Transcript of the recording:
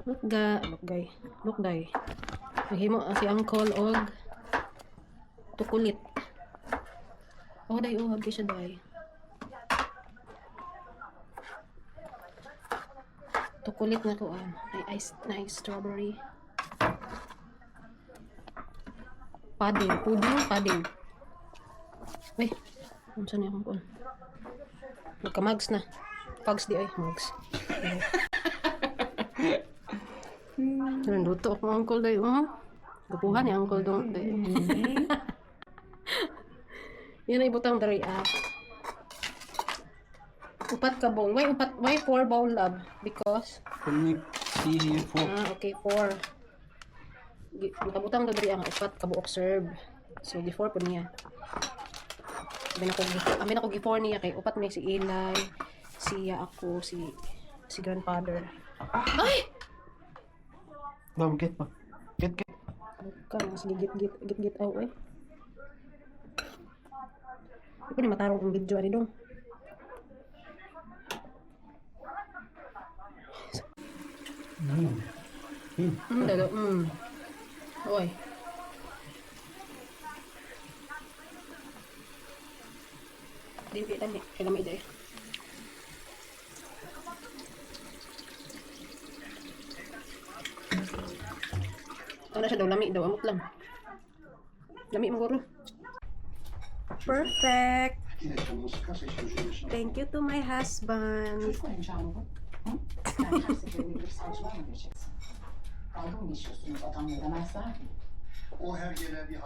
Look day. Naghimo si uncle og tukulit. Oh, day hagi siya day. Tukulit na ko ay nice strawberry. Pudding. Uy, unsa niya akong kun? Nagka-mugs na. Pugs di ay, mugs. Luto ako uncle day. Gapuhan ni uncle dong day. Yan ay butang dari upat ka bowl. Why 4 bowl love? Because See 4. okay, 4. Nakabutang dari ang upat ka buok serve. So gi-4 po niya. Amin ako gi-4 niya kay upat may si Eli, siya ako, si grandfather. Ay! Daw, get pa. Get. Ka mas git aw eh. Iko ni matarong ang video ani dong. Dalo. Oy. Di tani, kailan may ide. Ano siya daw, lami daw, amot lang. Lami maguro. Perfect! Thank you to my husband. Dalga mı geçiyorsunuz? Adam ne demezler ki. O her gelen bir